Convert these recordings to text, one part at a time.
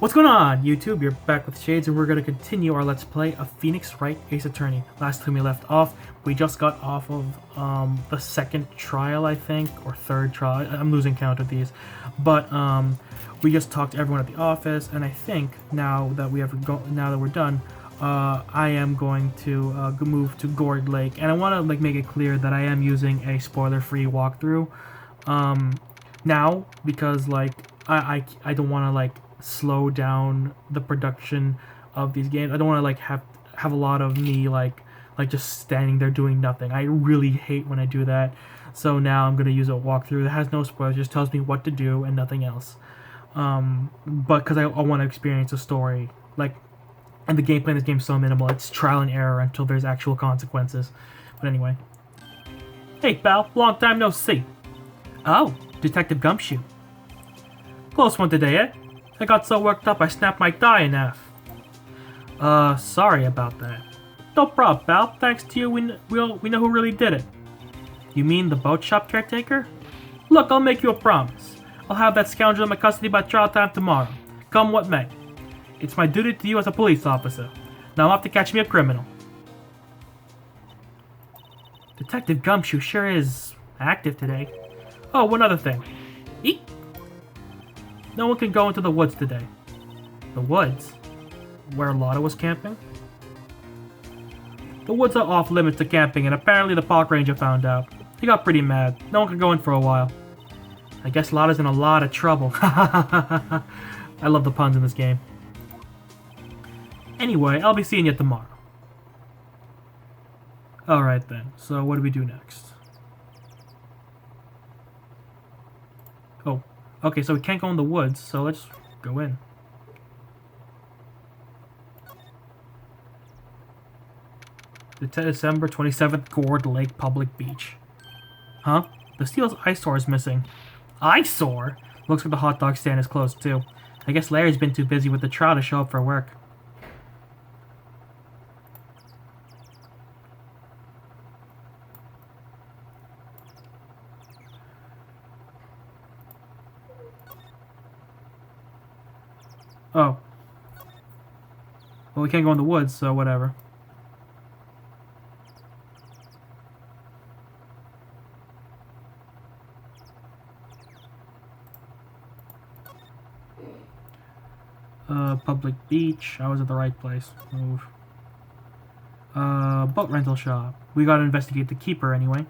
What's going on, YouTube? You're back with Shades, and we're going to continue our Let's Play of Phoenix Wright Ace Attorney. Last time we left off, we just got off of the second trial, I think, or third trial. I'm losing count of these. But we just talked to everyone at the office, and I think now that we're done, I am going to move to Gourd Lake, and I want to make it clear that I am using a spoiler-free walkthrough now, because I don't want to slow down the production of these games. I don't want to have a lot of me just standing there doing nothing. I really hate when I do that. So now I'm gonna use a walkthrough that has no spoilers, just tells me what to do and nothing else. But because I want to experience the story, and the gameplay in this game is so minimal, it's trial and error until there's actual consequences. But anyway, hey pal, long time no see. Oh, Detective Gumshoe. Close one today, eh? I got so worked up I snapped my thigh in half. Sorry about that. No problem, pal. Thanks to you, we know who really did it. You mean the boat shop caretaker? Look, I'll make you a promise. I'll have that scoundrel in my custody by trial time tomorrow. Come what may. It's my duty to you as a police officer. Now I'll have to catch me a criminal. Detective Gumshoe sure is active today. Oh, one other thing. Eek! No one can go into the woods today. The woods? Where Lotta was camping? The woods are off limits to camping, and apparently the park ranger found out. He got pretty mad. No one can go in for a while. I guess Lotta's in a lot of trouble. I love the puns in this game. Anyway, I'll be seeing you tomorrow. Alright then, so what do we do next? Oh. Okay, so we can't go in the woods, so let's go in. December 27th, Gourd Lake Public Beach. Huh? The Steel's eyesore is missing. Eyesore? Looks like the hot dog stand is closed too. I guess Larry's been too busy with the trial to show up for work. Oh. Well, we can't go in the woods, so whatever. Public beach. I was at the right place. Move. Boat rental shop. We gotta investigate the keeper anyway.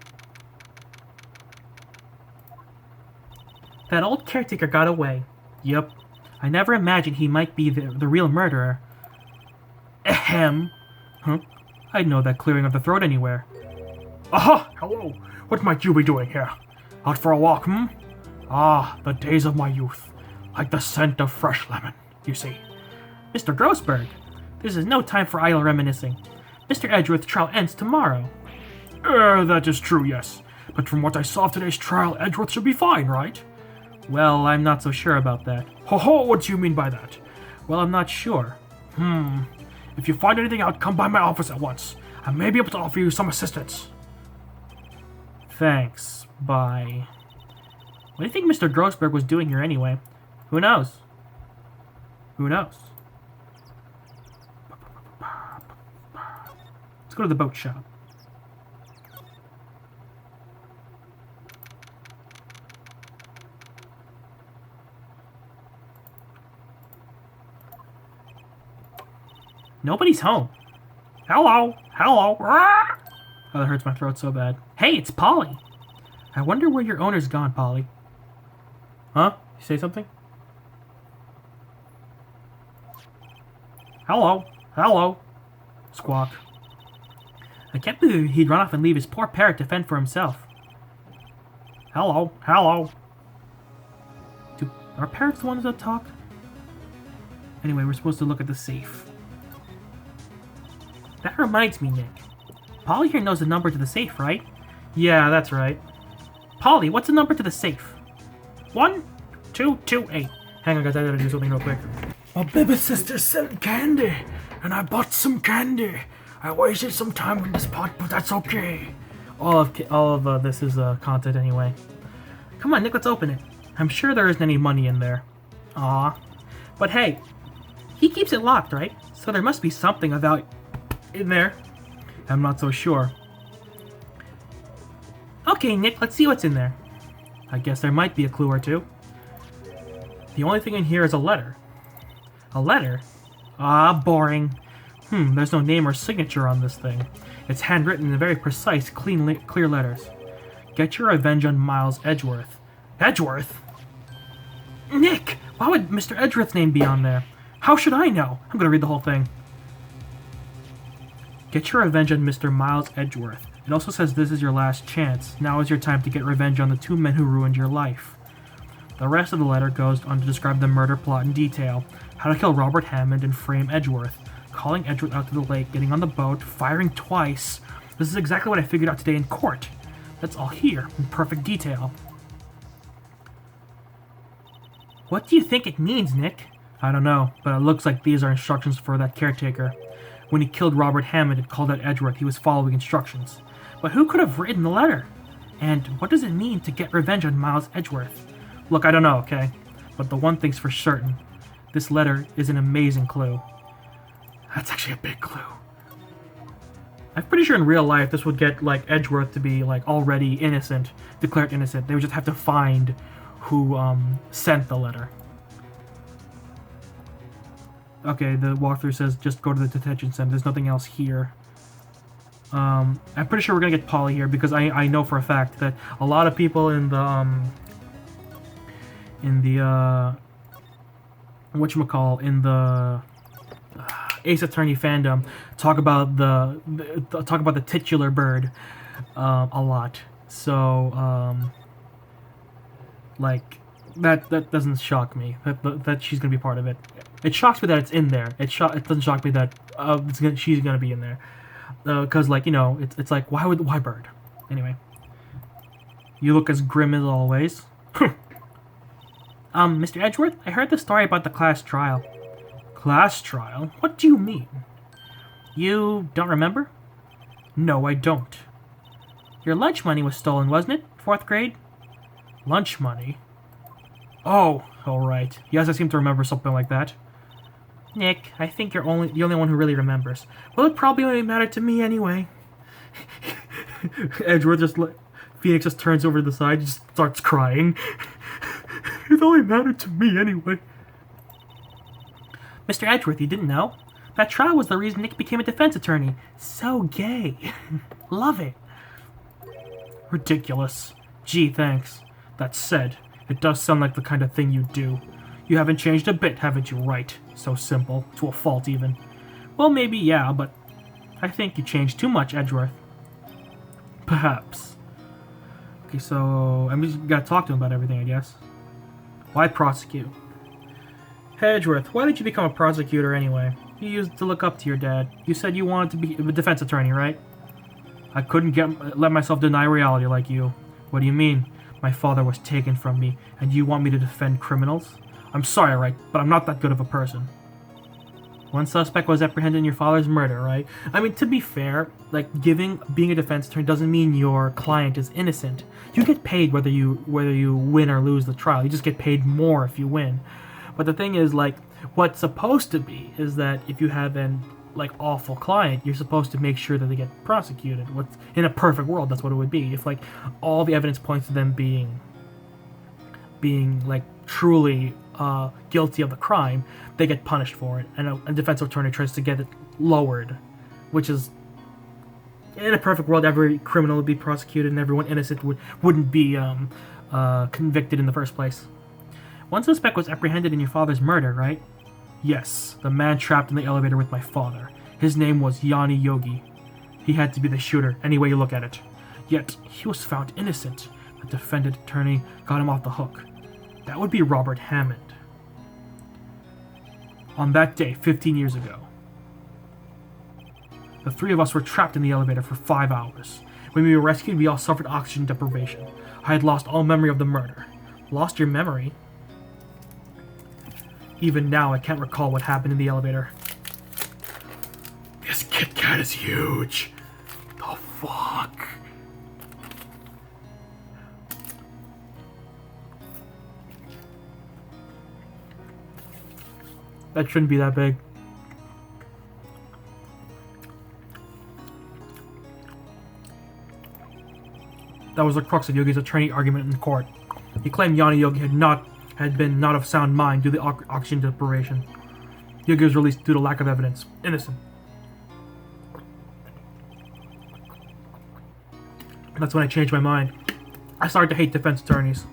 That old caretaker got away. Yep. I never imagined he might be the real murderer. Ahem. Huh? I'd know that clearing of the throat anywhere. Aha! Hello! What might you be doing here? Out for a walk, hmm? Ah, the days of my youth. Like the scent of fresh lemon, you see. Mr. Grossberg, this is no time for idle reminiscing. Mr. Edgeworth's trial ends tomorrow. That is true, yes. But from what I saw of today's trial, Edgeworth should be fine, right? Well, I'm not so sure about that. Ho-ho, what do you mean by that? Well, I'm not sure. If you find anything out, come by my office at once. I may be able to offer you some assistance. Thanks. Bye. What do you think Mr. Grossberg was doing here anyway? Who knows? Who knows? Let's go to the boat shop. Nobody's home. Hello. Hello. Oh, that hurts my throat so bad. Hey, it's Polly. I wonder where your owner's gone, Polly. Huh? You say something? Hello. Hello. Squawk. I can't believe he'd run off and leave his poor parrot to fend for himself. Hello. Hello. Are parrots the ones that talk? Anyway, we're supposed to look at the safe. That reminds me, Nick. Polly here knows the number to the safe, right? Yeah, that's right. Polly, what's the number to the safe? 1228. Hang on, guys, I gotta do something real quick. My baby sister sent candy, and I bought some candy. I wasted some time in this pot, but that's okay. All of this is content anyway. Come on, Nick, let's open it. I'm sure there isn't any money in there. Aw. But hey, He keeps it locked, right? So there must be something about in there. I'm not so sure. Okay, Nick, let's see what's in there. I guess there might be a clue or two. The only thing in here is a letter. A letter? Ah, boring. There's no name or signature on this thing. It's handwritten in very precise, clear letters. Get your revenge on Miles Edgeworth. Edgeworth? Nick! Why would Mr. Edgeworth's name be on there? How should I know? I'm gonna read the whole thing. Get your revenge on Mr. Miles Edgeworth. It also says this is your last chance. Now is your time to get revenge on the two men who ruined your life. The rest of the letter goes on to describe the murder plot in detail, how to kill Robert Hammond and frame Edgeworth, calling Edgeworth out to the lake, getting on the boat, firing twice. This is exactly what I figured out today in court. That's all here, in perfect detail. What do you think it means, Nick? I don't know, but it looks like these are instructions for that caretaker. When he killed Robert Hammond and called out Edgeworth, he was following instructions. But who could have written the letter? And what does it mean to get revenge on Miles Edgeworth? Look, I don't know, okay? But the one thing's for certain. This letter is an amazing clue. That's actually a big clue. I'm pretty sure in real life this would get, like, Edgeworth to be, like, already innocent, declared innocent. They would just have to find who, sent the letter. Okay, the walkthrough says just go to the detention center. There's nothing else here. I'm pretty sure we're gonna get Polly here because I know for a fact that a lot of people in the Ace Attorney fandom talk about the titular bird a lot. So like that doesn't shock me that she's gonna be part of it. It shocks me that it's in there. It doesn't shock me that she's gonna be in there. Because, like, you know, it's like, why bird? Anyway. You look as grim as always. Mr. Edgeworth, I heard the story about the class trial. Class trial? What do you mean? You don't remember? No, I don't. Your lunch money was stolen, wasn't it? 4th grade? Lunch money? Oh, alright. Yes, I seem to remember something like that. Nick, I think you're the only one who really remembers. Well, it probably only mattered to me anyway. Edgeworth Phoenix just turns over to the side and just starts crying. It only mattered to me anyway. Mr. Edgeworth, you didn't know? That trial was the reason Nick became a defense attorney. So gay. Love it. Ridiculous. Gee, thanks. That said, it does sound like the kind of thing you do. You haven't changed a bit, haven't you, Wright? So simple. To a fault, even. Well, maybe, yeah, but I think you changed too much, Edgeworth. Perhaps. Okay, so I'm just gotta talk to him about everything, I guess. Why prosecute? Hey, Edgeworth, why did you become a prosecutor anyway? You used to look up to your dad. You said you wanted to be a defense attorney, right? I couldn't let myself deny reality like you. What do you mean? My father was taken from me, and you want me to defend criminals? I'm sorry, Wright, but I'm not that good of a person. One suspect was apprehended in your father's murder, right? I mean, to be fair, like, being a defense attorney doesn't mean your client is innocent. You get paid whether you win or lose the trial. You just get paid more if you win. But the thing is, like, what's supposed to be is that if you have an, like, awful client, you're supposed to make sure that they get prosecuted. In a perfect world, that's what it would be. If, like, all the evidence points to them being like, truly guilty of the crime, they get punished for it, and a defense attorney tries to get it lowered, which is, in a perfect world, every criminal would be prosecuted and everyone innocent wouldn't be convicted in the first place. One suspect was apprehended in your father's murder, right? Yes, the man trapped in the elevator with my father. His name was Yanni Yogi. He had to be the shooter, any way you look at it. Yet, he was found innocent. The defendant attorney got him off the hook. That would be Robert Hammond. On that day, 15 years ago, the three of us were trapped in the elevator for 5 hours. When we were rescued, we all suffered oxygen deprivation. I had lost all memory of the murder. Lost your memory? Even now, I can't recall what happened in the elevator. This Kit Kat is huge. The fuck? That shouldn't be that big. That was the crux of Yogi's attorney argument in court. He claimed Yanni Yogi had been not of sound mind due to oxygen deprivation. Yogi was released due to lack of evidence. Innocent. That's when I changed my mind. I started to hate defense attorneys.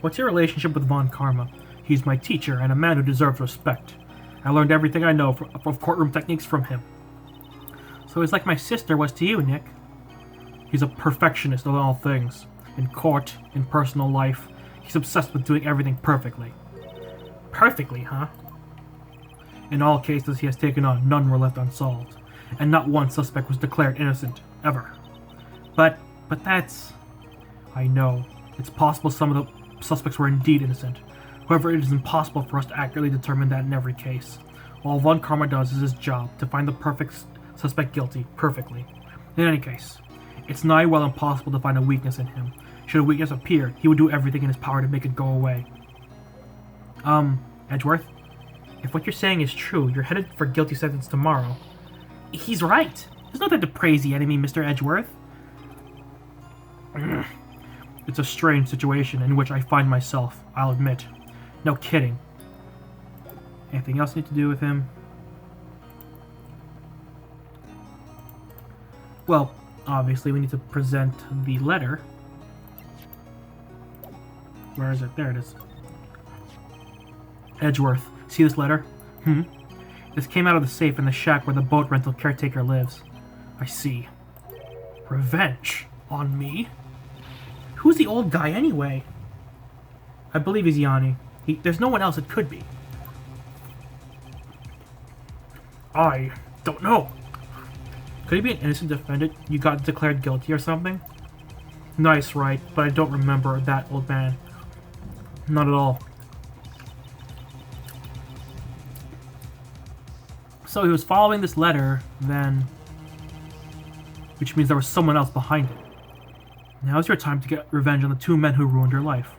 What's your relationship with Von Karma? He's my teacher and a man who deserves respect. I learned everything I know of courtroom techniques from him. So he's like my sister was to you, Nick. He's a perfectionist of all things. In court, in personal life, he's obsessed with doing everything perfectly. Perfectly, huh? In all cases he has taken on, none were left unsolved. And not one suspect was declared innocent, ever. But that's... I know. It's possible some of the suspects were indeed innocent. However, it is impossible for us to accurately determine that in every case. All Von Karma does is his job, to find the perfect suspect guilty, perfectly. In any case, it's nigh well impossible to find a weakness in him. Should a weakness appear, he would do everything in his power to make it go away. Edgeworth? If what you're saying is true, you're headed for guilty sentence tomorrow. He's right. There's nothing to praise the enemy, Mr. Edgeworth. It's a strange situation in which I find myself, I'll admit. No kidding. Anything else need to do with him? Well, obviously we need to present the letter. Where is it? There it is. Edgeworth. See this letter? This came out of the safe in the shack where the boat rental caretaker lives. I see. Revenge? On me? Who's the old guy anyway? I believe he's Yanni. There's no one else it could be. I don't know. Could he be an innocent defendant? You got declared guilty or something? Nice, Wright, but I don't remember that old man. Not at all. So he was following this letter, then... which means there was someone else behind it. Now's your time to get revenge on the two men who ruined your life.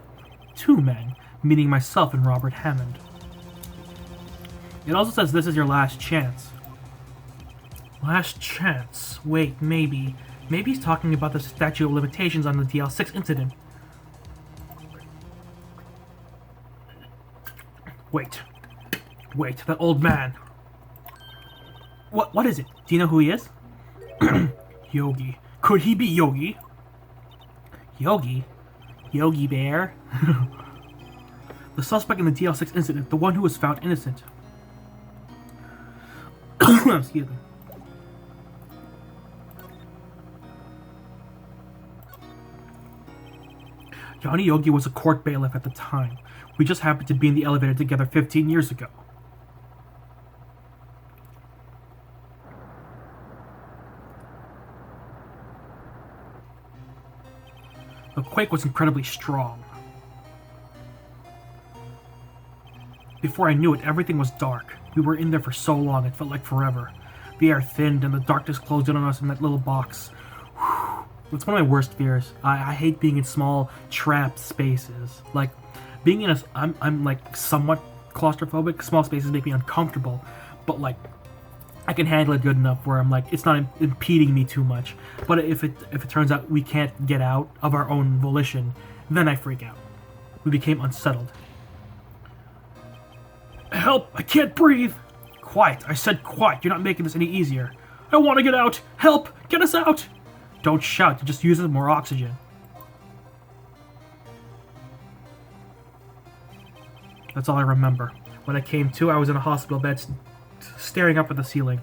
Two men, meaning myself and Robert Hammond. It also says this is your last chance. Last chance? Wait, maybe. Maybe he's talking about the statute of limitations on the DL6 incident. Wait, that old man. What is it? Do you know who he is? Yogi. Could he be Yogi? Yogi? Yogi Bear? The suspect in the DL6 incident, the one who was found innocent. Excuse me. Yanni Yogi was a court bailiff at the time. We just happened to be in the elevator together 15 years ago. The quake was incredibly strong. Before I knew it, everything was dark. We were in there for so long, it felt like forever. The air thinned and the darkness closed in on us in that little box. Whew. It's one of my worst fears. I hate being in small, trapped spaces. Like, being in a... I'm like, somewhat claustrophobic. Small spaces make me uncomfortable. But, like, I can handle it good enough where I'm like, it's not impeding me too much. But if it turns out we can't get out of our own volition, then I freak out. We became unsettled. Help! I can't breathe! Quiet! I said quiet! You're not making this any easier. I want to get out! Help! Get us out! Don't shout, it just uses more oxygen. That's all I remember. When I came to, I was in a hospital bed, staring up at the ceiling.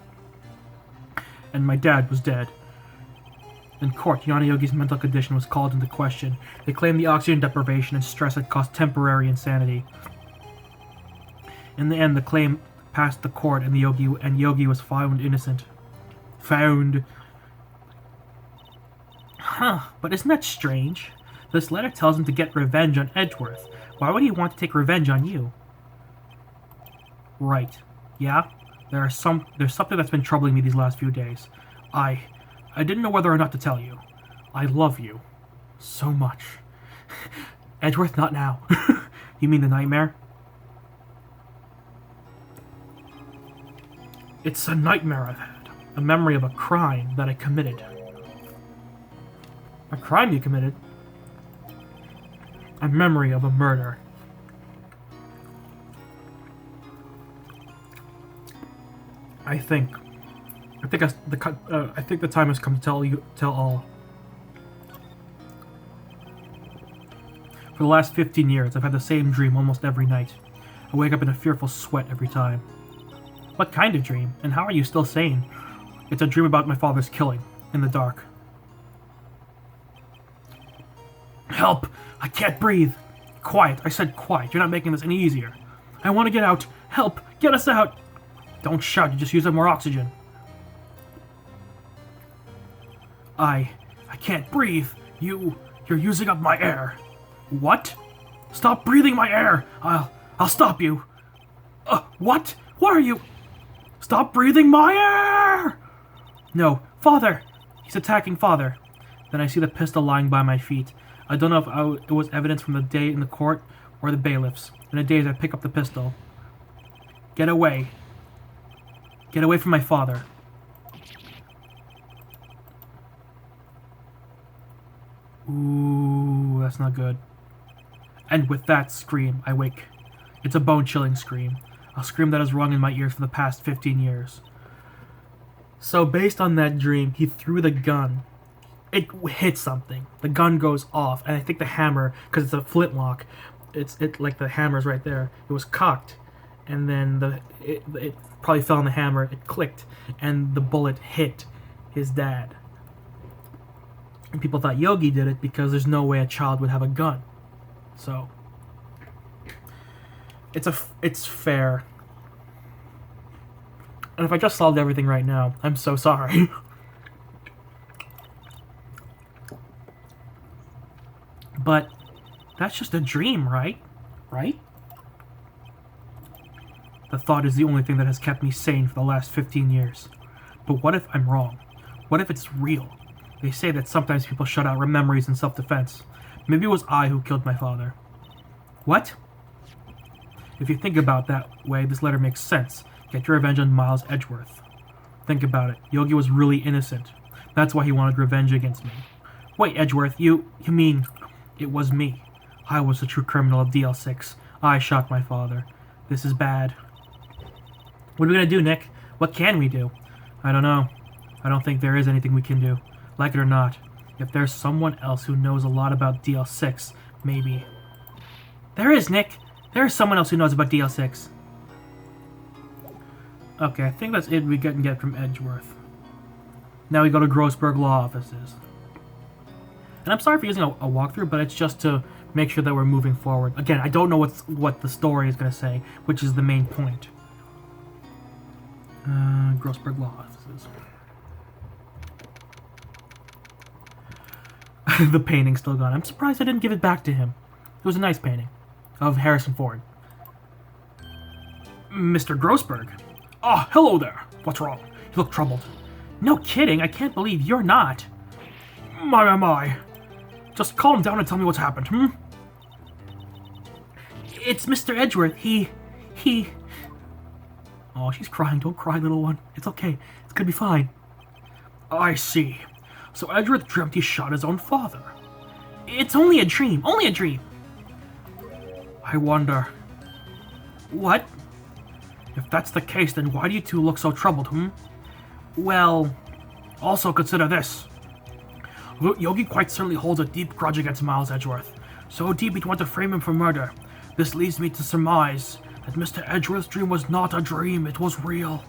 And my dad was dead. In court, Yanni Yogi's mental condition was called into question. They claimed the oxygen deprivation and stress had caused temporary insanity. In the end, the claim passed the court, and Yogi was found innocent. Found. Huh, but isn't that strange? This letter tells him to get revenge on Edgeworth. Why would he want to take revenge on you? Right. Yeah? There's something that's been troubling me these last few days. I didn't know whether or not to tell you. I love you. So much. Edgeworth, not now. You mean the nightmare? It's a nightmare I've had. A memory of a crime that I committed. A crime you committed? A memory of a murder. I think the time has come to tell all. For the last 15 years, I've had the same dream almost every night. I wake up in a fearful sweat every time. What kind of dream? And how are you still sane? It's a dream about my father's killing, in the dark. Help! I can't breathe! Quiet, I said quiet. You're not making this any easier. I want to get out! Help! Get us out! Don't shout, you just use up more oxygen. I can't breathe. You're using up my air. What? Stop breathing my air! I'll stop you. What? What are you? Stop breathing my air! No, Father! He's attacking Father. Then I see the pistol lying by my feet. I don't know if it was evidence from the day in the court or the bailiffs. In a daze, I pick up the pistol. Get away. Get away from my father. Ooh, that's not good. And with that scream, I wake. It's a bone-chilling scream. A scream that has rung in my ears for the past 15 years. So based on that dream, he threw the gun. It hit something. The gun goes off, and I think the hammer, because it's a flintlock, it like the hammer's right there. It was cocked, and then it probably fell on the hammer. It clicked, and the bullet hit his dad. And people thought Yogi did it because there's no way a child would have a gun. So it's fair. And if I just solved everything right now, I'm so sorry. But that's just a dream, right? Right? The thought is the only thing that has kept me sane for the last 15 years. But what if I'm wrong? What if it's real? They say that sometimes people shut out memories in self-defense. Maybe it was I who killed my father. What? If you think about it that way, this letter makes sense. Get your revenge on Miles Edgeworth. Think about it. Yogi was really innocent. That's why he wanted revenge against me. Wait, Edgeworth, you mean... It was me. I was the true criminal of DL6. I shot my father. This is bad. What are we gonna do, Nick? What can we do? I don't know. I don't think there is anything we can do. Like it or not. If there's someone else who knows a lot about DL6, maybe. There is, Nick! There is someone else who knows about DL6. Okay, I think that's it we can get from Edgeworth. Now we go to Grossberg Law Offices. And I'm sorry for using a walkthrough, but it's just to make sure that we're moving forward. Again, I don't know what the story is going to say, which is the main point. Grossberg Law Offices. The painting's still gone. I'm surprised I didn't give it back to him. It was a nice painting of Harrison Ford. Mr. Grossberg. Oh, hello there. What's wrong? You look troubled. No kidding, I can't believe you're not. My. Just calm down and tell me what's happened, It's Mr. Edgeworth. He... Oh, she's crying. Don't cry, little one. It's okay. It's gonna be fine. I see. So Edgeworth dreamt he shot his own father. It's only a dream. Only a dream. I wonder... What? If that's the case, then why do you two look so troubled, Well... Also consider this. Yogi quite certainly holds a deep grudge against Miles Edgeworth. So deep he'd want to frame him for murder. This leads me to surmise that Mr. Edgeworth's dream was not a dream, it was real,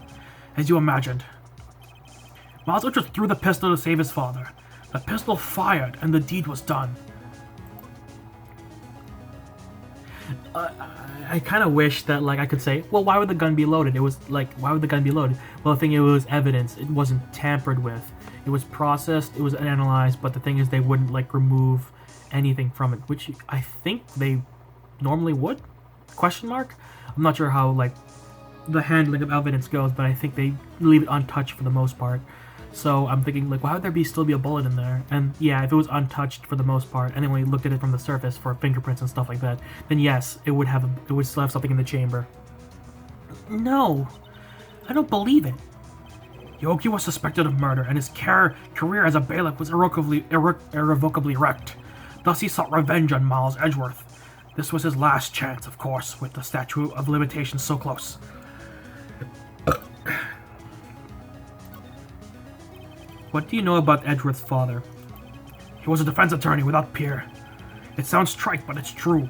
as you imagined. Miles Edgeworth threw the pistol to save his father. The pistol fired, and the deed was done. I kind of wish that, I could say, well, why would the gun be loaded? It was, why would the gun be loaded? Well, the thing is, it was evidence. It wasn't tampered with. It was processed, it was analyzed, but the thing is they wouldn't, remove anything from it, which I think they normally would? Question mark? I'm not sure how, the handling of evidence goes, but I think they leave it untouched for the most part. So I'm thinking, like, why would there still be a bullet in there? And yeah, if it was untouched for the most part, and then when we looked at it from the surface for fingerprints and stuff like that, then yes, it would still have something in the chamber. No, I don't believe it. Yogi was suspected of murder, and his career as a bailiff was irrevocably wrecked. Thus he sought revenge on Miles Edgeworth. This was his last chance, of course, with the statute of limitations so close. What do you know about Edgeworth's father? He was a defense attorney without peer. It sounds trite, but it's true.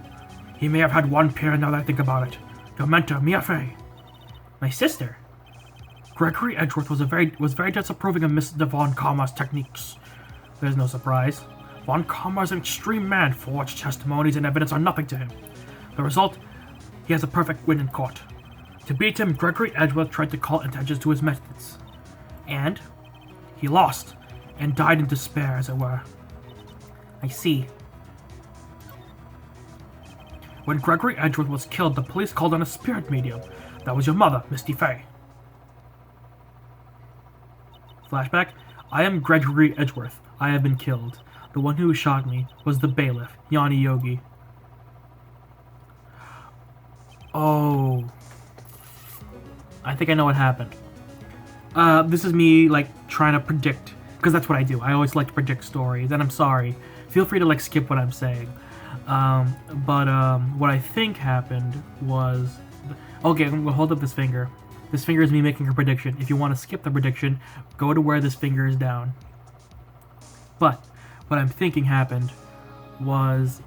He may have had one peer now that I think about it. Your mentor, Mia Fey. My sister? Gregory Edgeworth was very disapproving of Mrs. Von Kammer's techniques. There's no surprise. Von Kammer is an extreme man. Forged testimonies and evidence are nothing to him. The result? He has a perfect win in court. To beat him, Gregory Edgeworth tried to call attention to his methods. And he lost, and died in despair, as it were. I see. When Gregory Edgeworth was killed, the police called on a spirit medium. That was your mother, Misty Fey. Flashback. I am Gregory Edgeworth. I have been killed. The one who shot me was the bailiff, Yanni Yogi. Oh. I think I know what happened. This is me, like, trying to predict, because that's what I do. I always like to predict stories, and I'm sorry. Feel free to, like, skip what I'm saying. What I think happened was... Okay, I'm gonna hold up this finger. This finger is me making a prediction. If you want to skip the prediction, go to where this finger is down. But what I'm thinking happened was,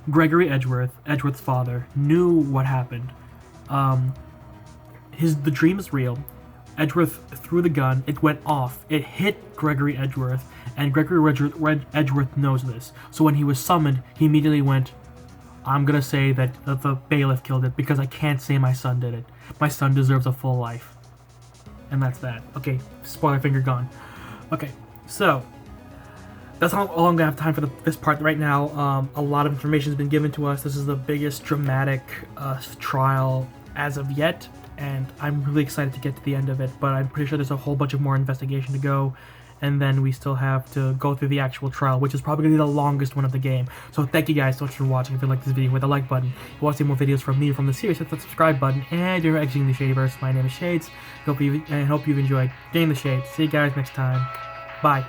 Gregory Edgeworth's father, knew what happened. The dream is real. Edgeworth threw the gun, it went off, it hit Gregory Edgeworth, and Gregory Edgeworth knows this. So when he was summoned, he immediately went, I'm gonna say that the bailiff killed it because I can't say my son did it. My son deserves a full life. And that's that. Okay, spoiler finger gone. Okay, so that's all I'm gonna have time for this part right now. A lot of information has been given to us. This is the biggest dramatic trial as of yet, and I'm really excited to get to the end of it, but I'm pretty sure there's a whole bunch of more investigation to go, and then we still have to go through the actual trial, which is probably going to be the longest one of the game. So thank you guys so much for watching. If you like this video, hit the like button. If you want to see more videos from me from the series, hit the subscribe button, and you're exiting the Shadyverse. My name is Shades. Hope you've enjoyed getting the Shades. See you guys next time. Bye.